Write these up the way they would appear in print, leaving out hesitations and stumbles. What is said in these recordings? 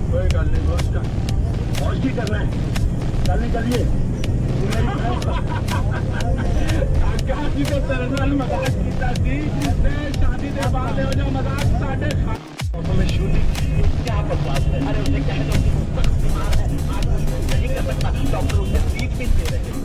कोई गल नहीं दोस्त, और की करना है, चलने चलिए। शादी के तरह मजाक किया थी, शादी के बाद हो जाओ मजाक साढ़े में शूटिंग क्या बकवास है। अरे उसे क्या है, नहीं कर सकता, डॉक्टर उसे ट्रीटमेंट दे रहे हैं।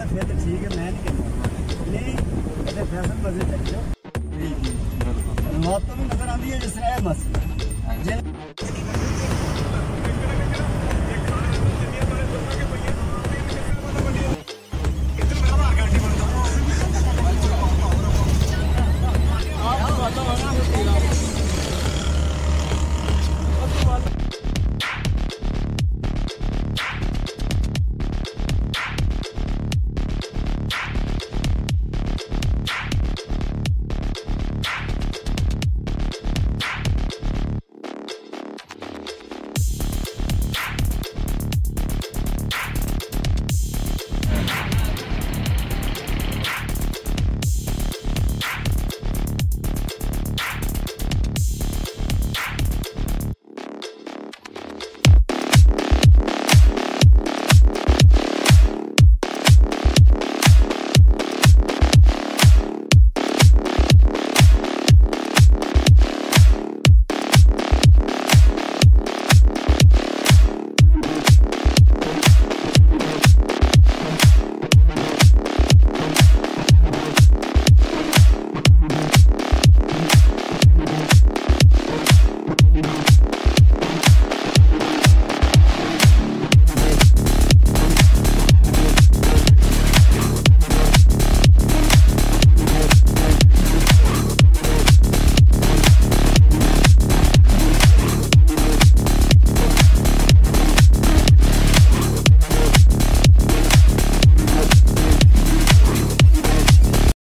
फिर तो ठीक है, मैं नहीं कहता नहीं फैशन बदल चाहिए। बात तो नजर आती है जिस तरह मस्त